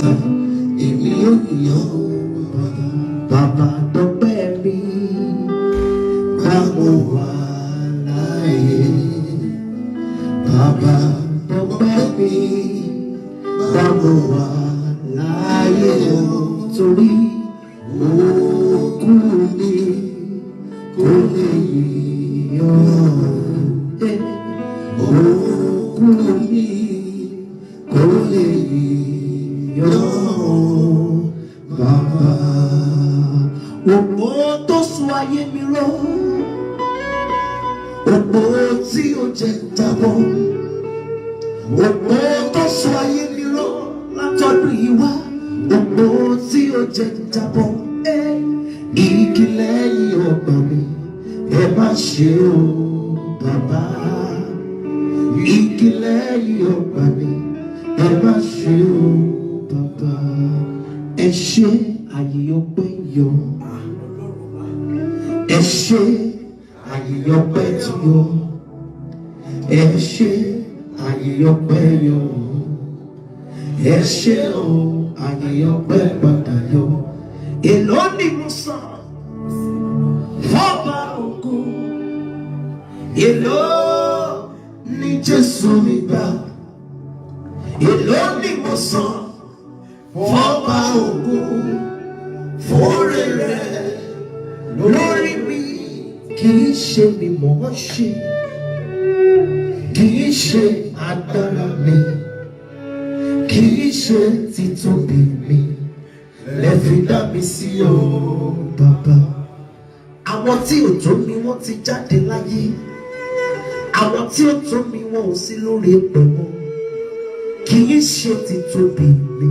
èmi yóò yọ̀ bàbá dọ́pẹ́ mi bá mo wà láàyè. Bàbá dọ́pẹ́ mi bá mo wà láàyè torí òkú mi kò lè yọ̀. Òkú mi kò lè yọ̀ bàbá. Òpó tó sún ayé mi ró, òpó tí ó jẹ́ jábọ́, òpó tó sún ayé mi ró látọdún yìí wá, òpó tí ó jẹ́ jábọ́. Igi lẹ́yìn ọgbà mi, ẹ má ṣe o bàbá. Igi lẹ́yìn ọgbà mi, ẹ má ṣe o bàbá. Ẹ ṣe àyè ọpẹ́ yọ, ẹ ṣe àyè ọpẹ́ tí yọ, ẹ ṣe àyè ọpẹ́ yọ, ẹ ṣe o àyè ọpẹ́ padà yọ. Èló ni mo san fọ́ba ògo, èló ni Jésù mi gbà, èló ni mo san fọ́ba ògo, fóore rẹ̀ lórí mi. Kì í ṣe mi mọ̀ ọ́ ṣe, kì í ṣe agbára mi, kì í ṣe títóbi mi lẹ́fi dá mi sí o bàbá. Àwọn tí ò tó mi wọ́n ti jáde láyé, àwọn tí ò tó mi wọ́n ò sí lórí ẹ̀pẹ̀ mọ́. Kì í ṣe títóbi mi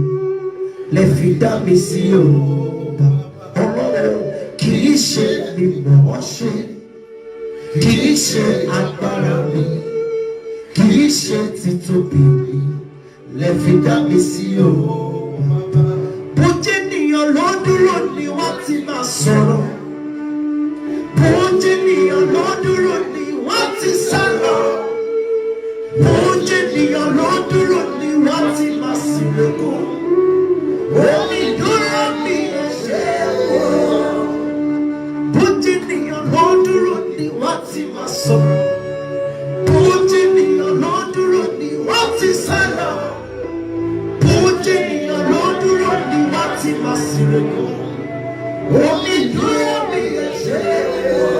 lẹ́fi dá mi sí o bàbá. Ọlọ́run kì í ṣe mi mọ̀ ọ́ ṣe, kì í ṣe agbára mi, kì í ṣe títóbi mi lẹ́fi dá mi sí o bàbá. Bó jẹ́ ènìyàn ló dúró ni wọ́n ti máa sọ̀rọ̀, bó jẹ́ ènìyàn ló dúró ni wọ́n ti sá lọ, bó jẹ́ ènìyàn ló dúró ni wọ́n ti máa sìnrẹ́kọ̀. Omi dúró mi ẹ ṣé o. Bó jẹ́ ènìyàn ló dúró ni wọ́n ti máa sọ̀rọ̀, bó jẹ́ ènìyàn ló dúró ni wọ́n ti sá lọ, bó jẹ́ ènìyàn ló dúró ni wọ́n ti máa sìnrẹ́kọ̀. Omi dúró mi ẹ ṣé o.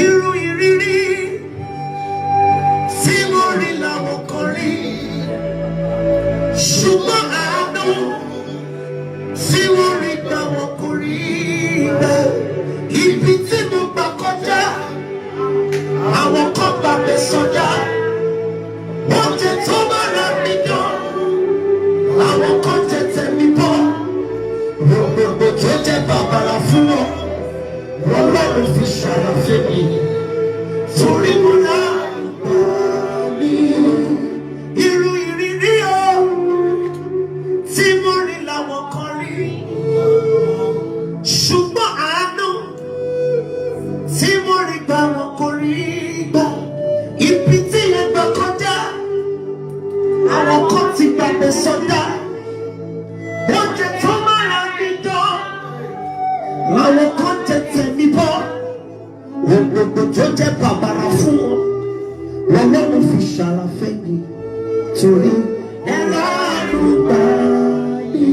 Irú ìrírí tí mo rí làwọn kan rí, ṣùgbọ́n àánú tí wọ́n rí gbà wọ́n kò rí gbà. Ibi tí mo gbà kọjá, àwọn kan gbà bẹ sọdá. Wọ́n jẹ tó bá ra mi dán, àwọn kan jẹ tẹ̀mí bọ́. Gbogbo tó jẹ́ bàbàrà fún wọn, wọ́n lọ́rùn fi ṣàlàfẹ́ mi. Torí mo rà mí. Irú ìrírí o tí mo rí làwọn kan rí, ṣùgbọ́n àánú tí mo rí gbà wọn kò rí gbà. Ibi tí yẹn gbà kọjá, àwọn kan ti gbàgbé sọdá. Wọ́n jẹ tó máa ra mi dán, àwọn kan jẹ tẹ̀mí bọ́. Gbogbo tó jẹ́ bàbàrà fún wọn, wọn lọ́rùn fi ṣàlàfẹ́ mi. Torí ẹ̀rọ àrùgbà mi,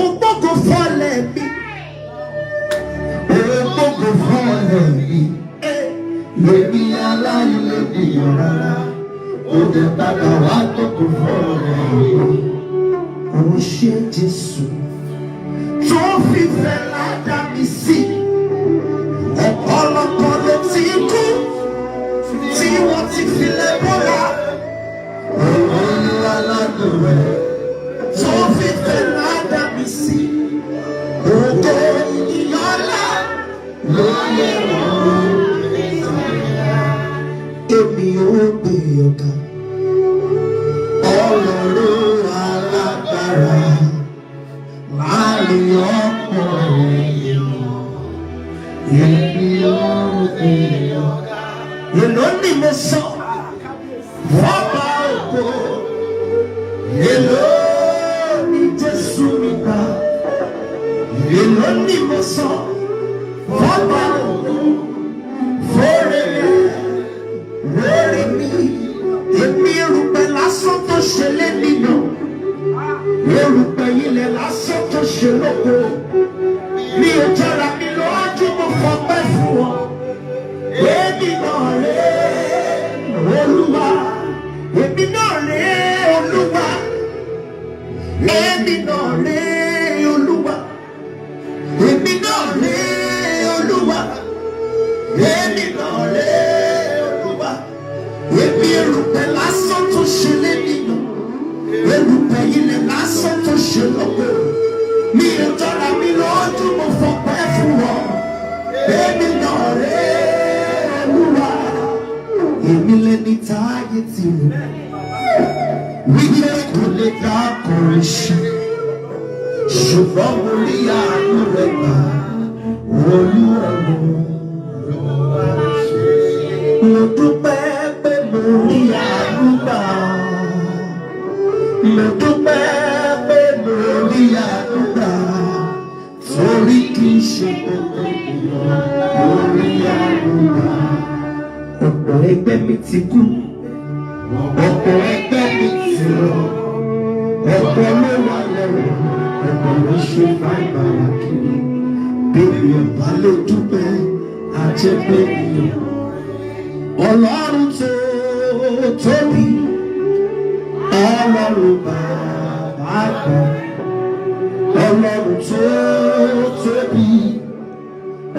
ògbógo fọ́lẹ̀ mi, ògbógo fọ́lẹ̀ mi. Lèmi aláyọ̀ lènìyàn rárá, ó dẹ̀ padà wá gbógo fọ́lẹ̀ mi. Àwọn ṣé Jésù tó fi fẹ́ ládàá mi sí. Ọ̀pọ̀lọpọ̀ ló ti kú tí wọ́n ti fi lè bọ́ra. Ọ̀pọ̀ ńlá ládùn rẹ̀ tó fi fẹ́ ládàá mi sí. Ògo ìyọ́lá ló yẹ wọ́n. Èmi ò gbé ọ̀gá, Ọlọ́run alágbára, láàrin ọ̀pọ̀ ènìyàn. Èló ni mo sọ fọ́ba ògo, èló ni sọ fọ́pá òun fórèrè lórí mi. Èmi erùpẹ̀ lásán tó ṣe lé nínú, erùpẹ̀ ilẹ̀ lásán tó ṣe lóko. Mi ò jọra mi lójú, mo fọpẹ́ fún ọ. Èmi náà rè Olúwa, èmi náà rè Olúwa, èmi náà rè Olúwa, èmi náà rè Olúwa, èmi náà rè Olúwa. Èmi erùpẹ̀ lásán tó ṣe lé nínú, erùpẹ̀ ilẹ̀ lásán tó ṣe lóko. Mi ò jọra mi lójú, mo fọpẹ́ fún ọ. Èmi náà rè Olúwa. Èmi lẹni táyé ti rò wípé kò lè dá ọkùnrin ṣe, ṣùgbọ́n mo rí àánú rẹ̀ gbà. Olúọ̀run ló wá ṣe. Mo dúpẹ́ pé mo rí àánú gbà. Mo dúpẹ́ pé mo rí àánú gbà. Torí kì í ṣe gbogbo ènìyàn mo rí àánú gbà. Ọ̀pọ̀ ẹgbẹ́ mi ti kú, ọ̀pọ̀ ẹgbẹ́ mi ti lọ, ọ̀pọ̀ ló wà lẹ́wọ̀n, ọ̀pọ̀ ló ṣe báyìí kiri. Bébí ọba lè dúpẹ́ àjẹpẹ́ mi. Ọlọ́run tó tóbi, Ọlọ́run bàbá àgbà, Ọlọ́run tó tóbi,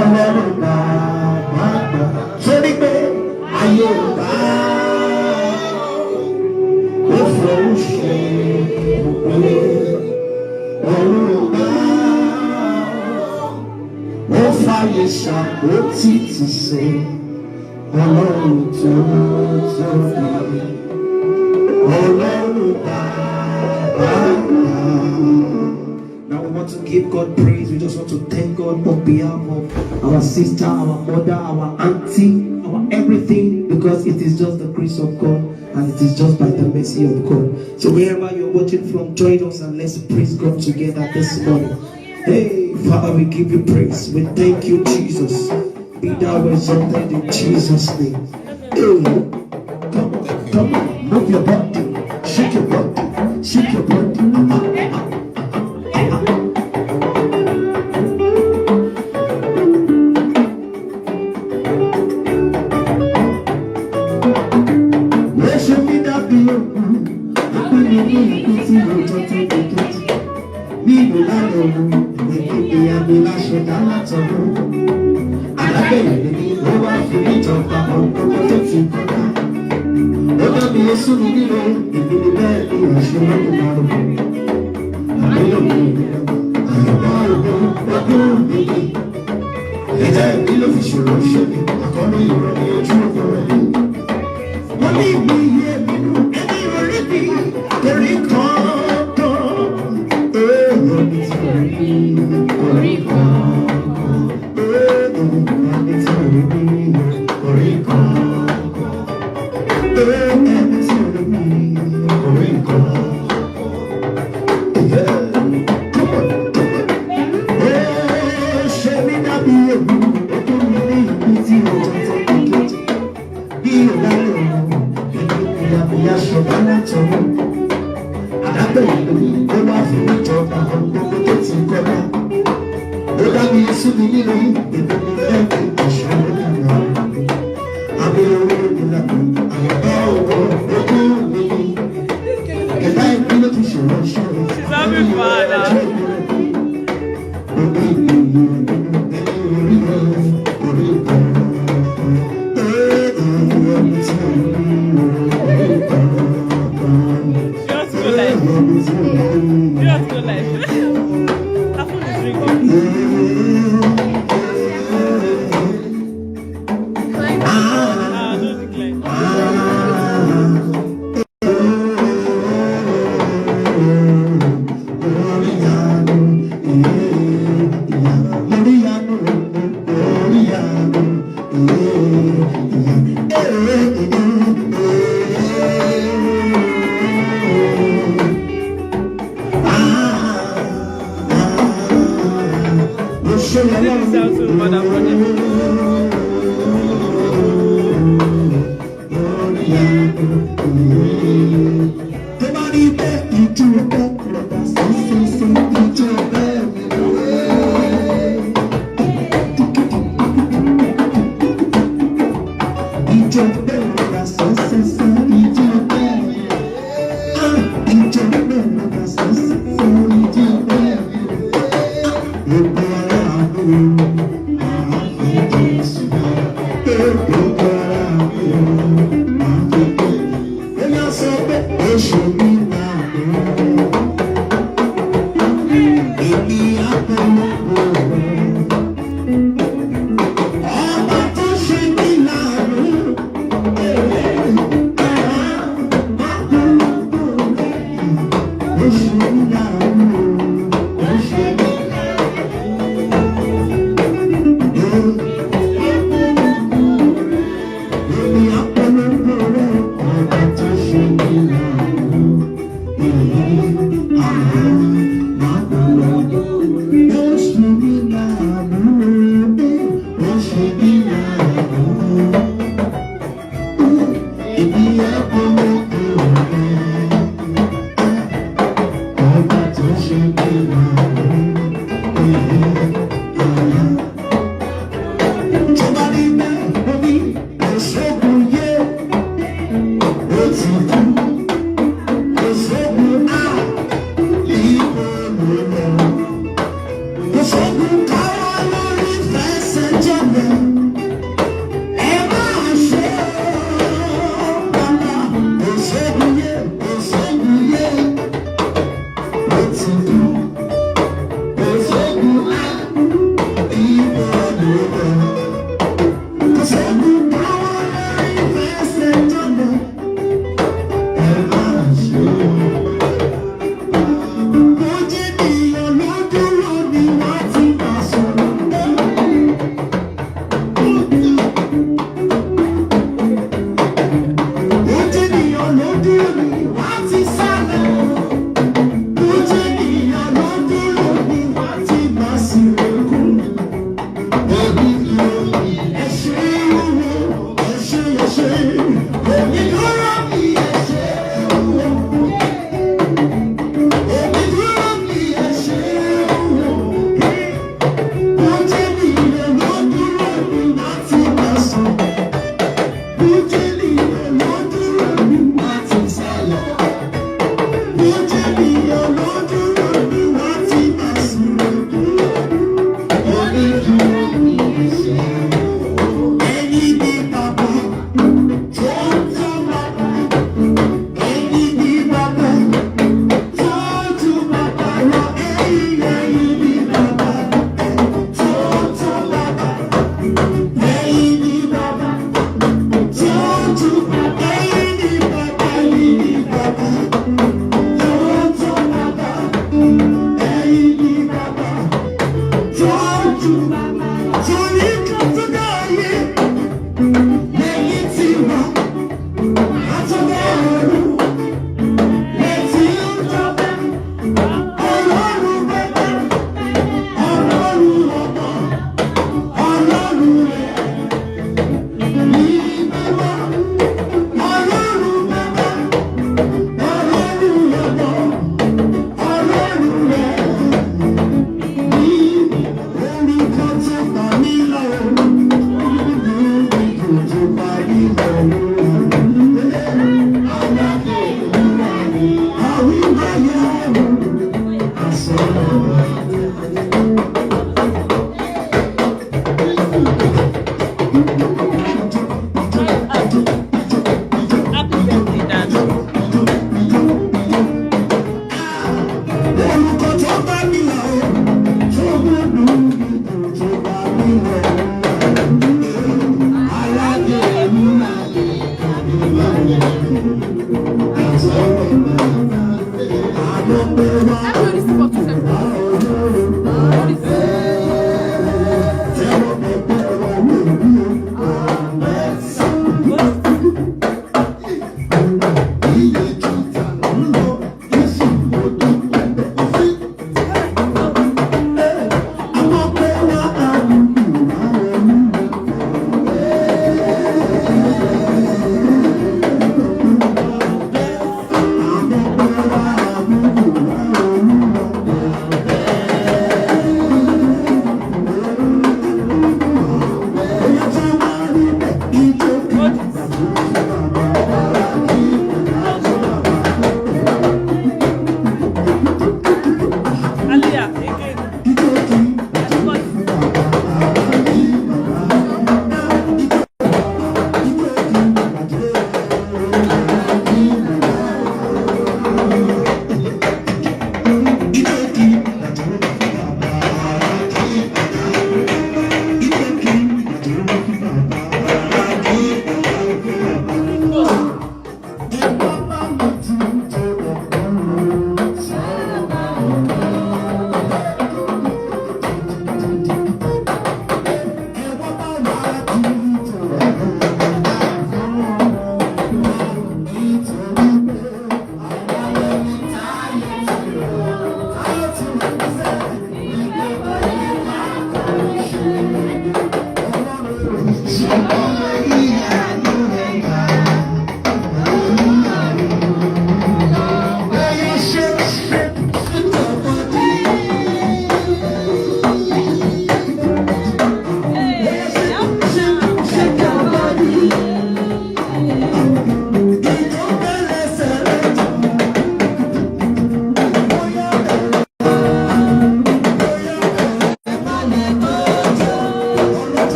Ọlọ́run bàbá àgbà. Torí pé ayé ọba ó fọwọ́ ṣe òpin, ọ̀run ọba ó fàyè ṣàkótì ti ṣe. Ọlọ́run tó tóbi, Ọlọ́run bàbá àgbà. Now we want to give God praise. We just want to thank God on behalf of our sister, our mother, our auntie, our everything, because it is just the grace of God and it is just by the mercy of God. So wherever you're watching from, join us and let's praise God together this morning. Hey, Father, we give you praise. We thank you, Jesus. Be thou exalted in Jesus' name. Hey, come on, move your body, shake your body, shake your body.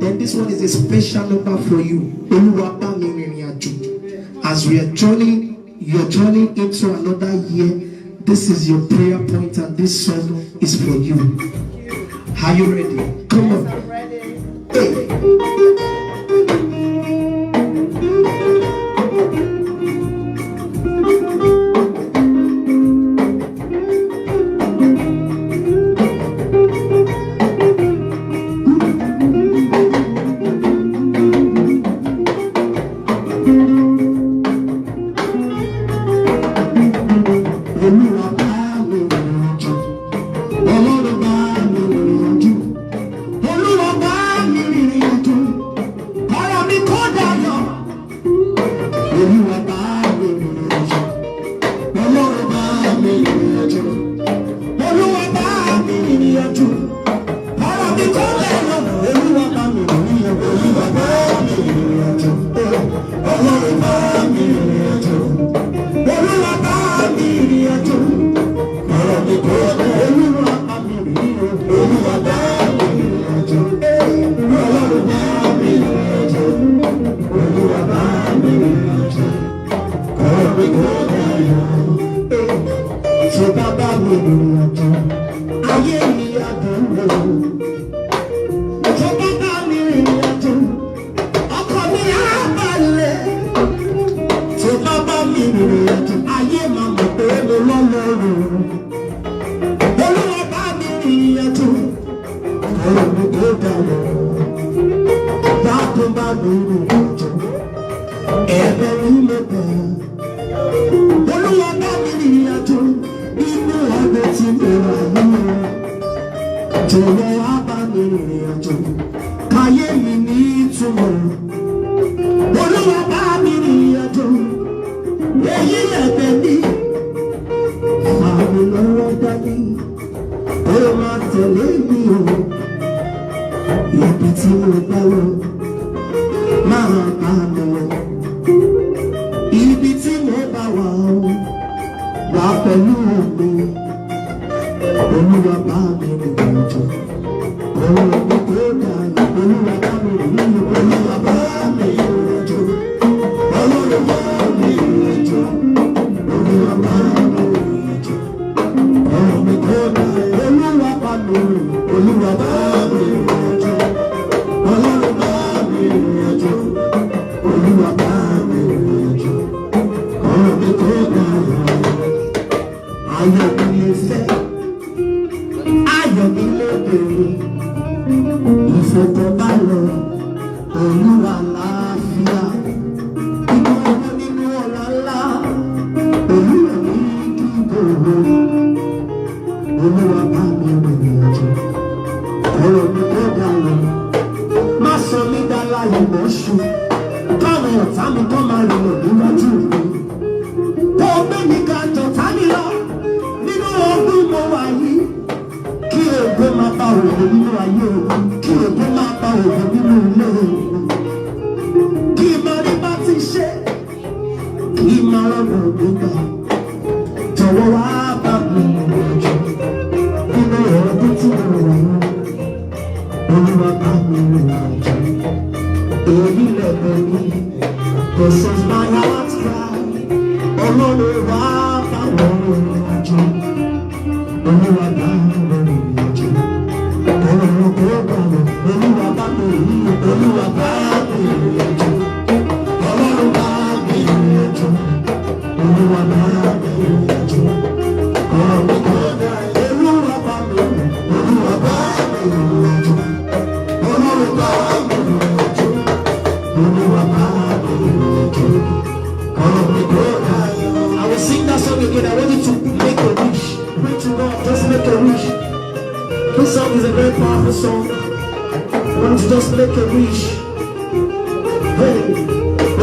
Then this one is a special number for you. As we are you're joining into another year. This is your prayer point, and this song is for you. Are you ready? Come on. I'm ready. Hey. song. I want to just make a wish. Hey,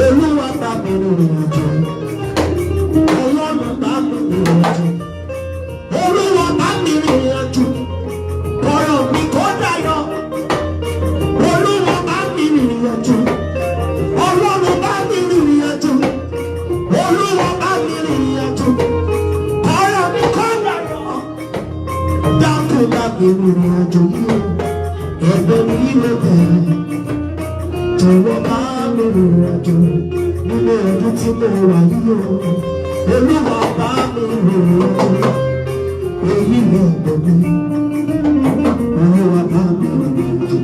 Olúwa bá mi rìnrìn àjò. Ọlọ́run bá mi rìnrìn àjò. Olúwa bá mi rìnrìn àjò. Ọ̀rọ̀ mi kò dayọ̀. Olúwa bá mi rìnrìn àjò. Ọlọ́run bá mi rìnrìn àjò. Olúwa bá mi rìnrìn àjò. Ọ̀rọ̀ mi kò dayọ̀. Dákun bá mi rìnrìn àjò yìí. Ẹ̀bẹ̀ mi ló bẹ̀rẹ̀. Jọ̀wọ́ bá mi rìnrìn àjò. Nínú ọdún tí mo wà yìí o. Olúwa bá mi rìnrìn àjò. Èyí ni ẹ̀bẹ̀ mi. Olúwa bá mi rìnrìn àjò.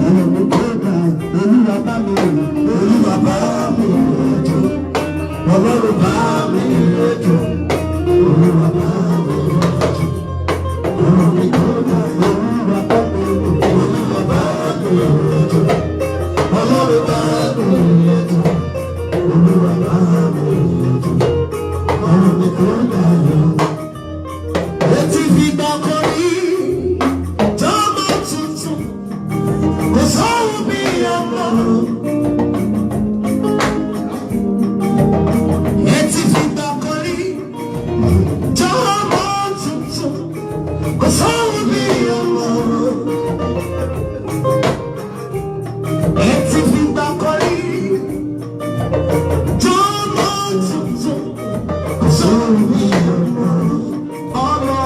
Ọ̀rọ̀ mi kò dà. Olúwa bá mi rìnrìn àjò. Olúwa bá mi rìnrìn àjò. Ọlọ́run bá mi rìnrìn àjò. Olúwa bá mi rìnrìn àjò. Ọ̀rọ̀ mi kò dà. Olúwa bá mi rìnrìn àjò. Olúwa bá mi rìnrìn àjò. Ọlọ́run bá mi rìnrìn àjò. Olúwa bá mi rìnrìn àjò. Ọ̀rọ̀ mi kò dà. Etí fi gbọ́ kọ́ rí. Jọ́mọ tuntun. Kò sóhun bí ọmọ. Etí fi gbọ́ kọ́ rí. Jọ́mọ tuntun. Kò sóhun bí ọmọ. Etí fi gbọ́ kọ́ rí. Jọ́mọ tuntun. Kò sóhun bí ọmọ. Ọmọ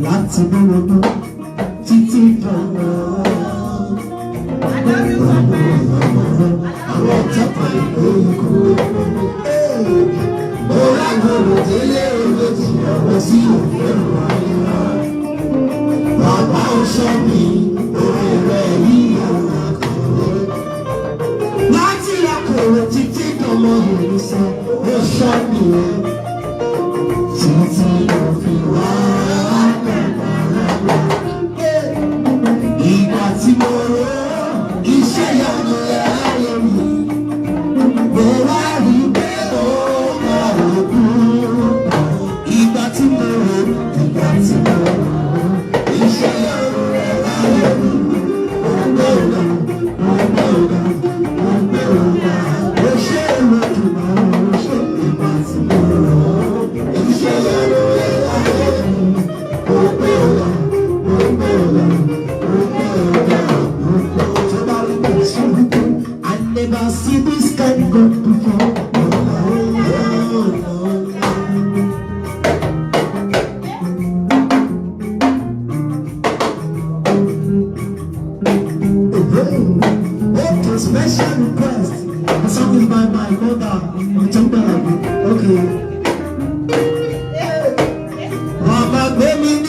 láti bí ọdún títí dọ̀wọ́. Àwọn tọ́pọ̀ ìlú ikú. Mo rágbòrò délé olóòtú ọ̀rọ̀ sí òfin àyíká. Bàbá ọ̀ṣọ́ mi, orí rẹ̀ yìí ọ̀rọ̀ àkọ́rọ́. Láti àkọ́rọ́ títí dọ̀mọ́ ìrìnsẹ̀, ó ṣọ́ mi rẹ̀. Títí òfin wá. Ìgbà tí mo rò iṣẹ́ ìyanu ayé mi, mo wá rí pé ó máa rògbò. Ìgbà tí mo rò iṣẹ́ ìyanu ayé mi, ó gbé ọ̀gá, ó gbé ọ̀gá, ó gbé ọ̀gá. Ó ṣe é lọ́dún náà, ó ṣe ìgbà tí mo rò iṣẹ́ ìyanu ayé mi, ó gbé ọ̀gá, ó gbé ọ̀gá. I never see this kind of God before. Okay, special request. The song is by my mother. Okay. Mama, baby,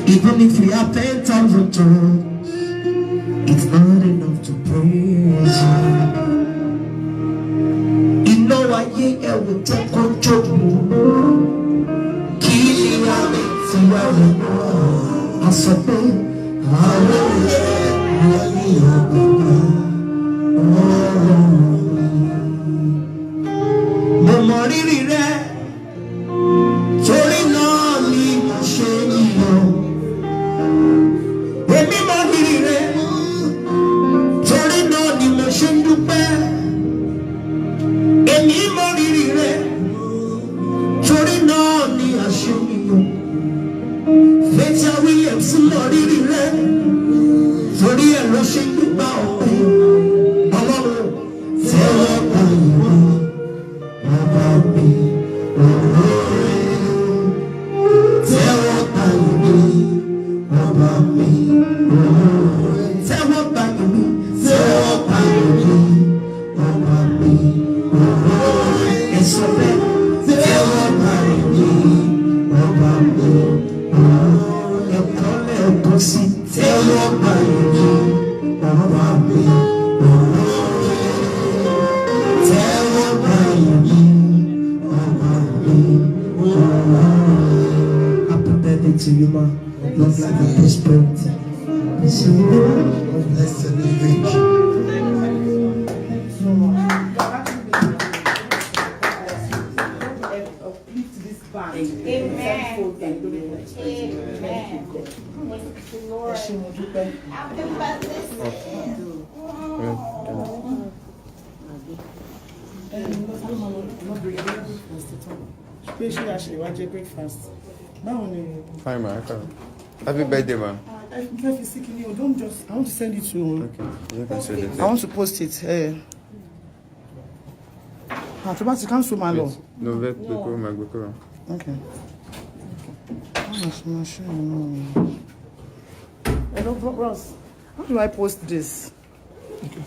Even if we have 10,000 tongues, it's not enough to praise you. Iná ayé ẹ̀wù jẹ́ kó jókòó. Kí ni àmì tí wà lẹ́nu a sọ pé àwọn ọ̀rẹ́ ní ọ̀gbọ̀n mo mọ rírì rẹ torí náà ni mo ṣe yíyan. Èmi mọ rírì rẹ torí náà ni mo ṣe ń dúpẹ́. Èmi mọ rírì rẹ torí náà ni a ṣe yíyan. Fathia Williams mọ rírì rẹ torí ẹ̀ ló ṣe ń dúpẹ́ ọ̀pẹ. Ọlọ́run tẹ́wọ́ gbà ìwọ. To you, ma. Long life and prosperity. Bless you. Bless the living. Uplift this band. Amen. Lord. Happy Especially actually, why do breakfast? Fine, man. Happy birthday, man. Don't just. I want to send it to. Okay. You can say that. I want to post it. To cancel my law. No, wait, go. Okay. Hello, Ross. How do I post this? Okay.